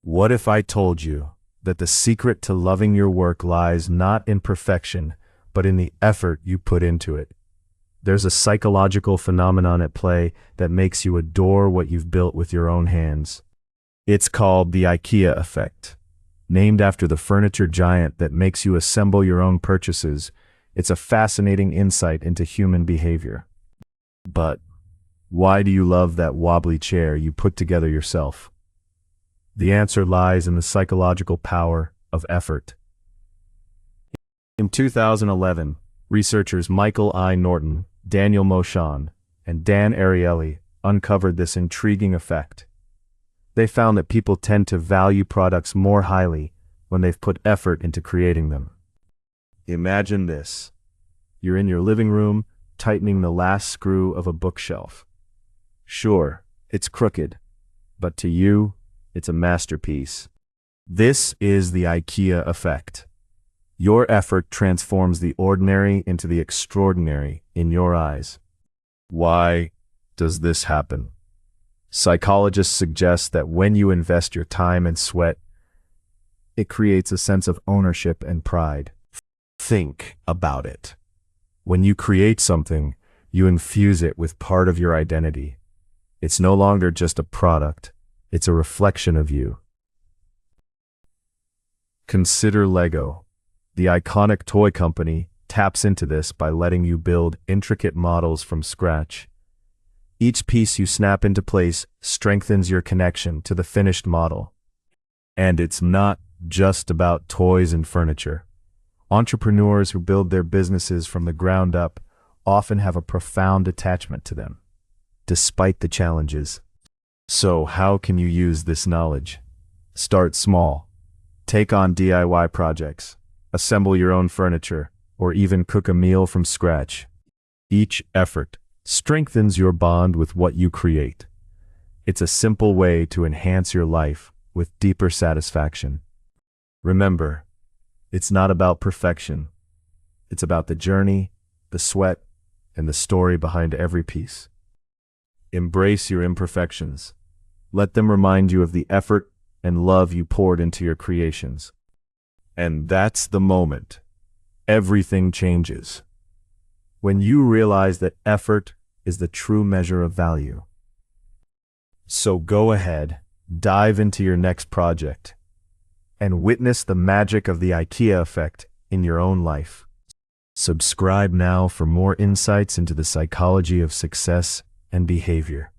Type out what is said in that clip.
What if I told you that the secret to loving your work lies not in perfection, but in the effort you put into it? There's a psychological phenomenon at play that makes you adore what you've built with your own hands. It's called the IKEA Effect. Named after the furniture giant that makes you assemble your own purchases, it's a fascinating insight into human behavior. But why do you love that wobbly chair you put together yourself? The answer lies in the psychological power of effort. In 2011, researchers Michael I. Norton, Daniel Moshon, and Dan Ariely uncovered this intriguing effect. They found that people tend to value products more highly when they've put effort into creating them. Imagine this. You're in your living room, tightening the last screw of a bookshelf. Sure, it's crooked, but to you, it's a masterpiece. This is the IKEA effect. Your effort transforms the ordinary into the extraordinary in your eyes. Why does this happen? Psychologists suggest that when you invest your time and sweat, it creates a sense of ownership and pride. Think about it. When you create something, you infuse it with part of your identity. It's no longer just a product, it's a reflection of you. Consider Lego. The iconic toy company taps into this by letting you build intricate models from scratch. Each piece you snap into place strengthens your connection to the finished model. And it's not just about toys and furniture. Entrepreneurs who build their businesses from the ground up often have a profound attachment to them, despite the challenges. So how can you use this knowledge? Start small. Take on DIY projects, assemble your own furniture, or even cook a meal from scratch. Each effort strengthens your bond with what you create. It's a simple way to enhance your life with deeper satisfaction. Remember, it's not about perfection. It's about the journey, the sweat, and the story behind every piece. Embrace your imperfections. Let them remind you of the effort and love you poured into your creations. And that's the moment everything changes. When you realize that effort is the true measure of value. So go ahead, dive into your next project, and witness the magic of the IKEA effect in your own life. Subscribe now for more insights into the psychology of success and behavior.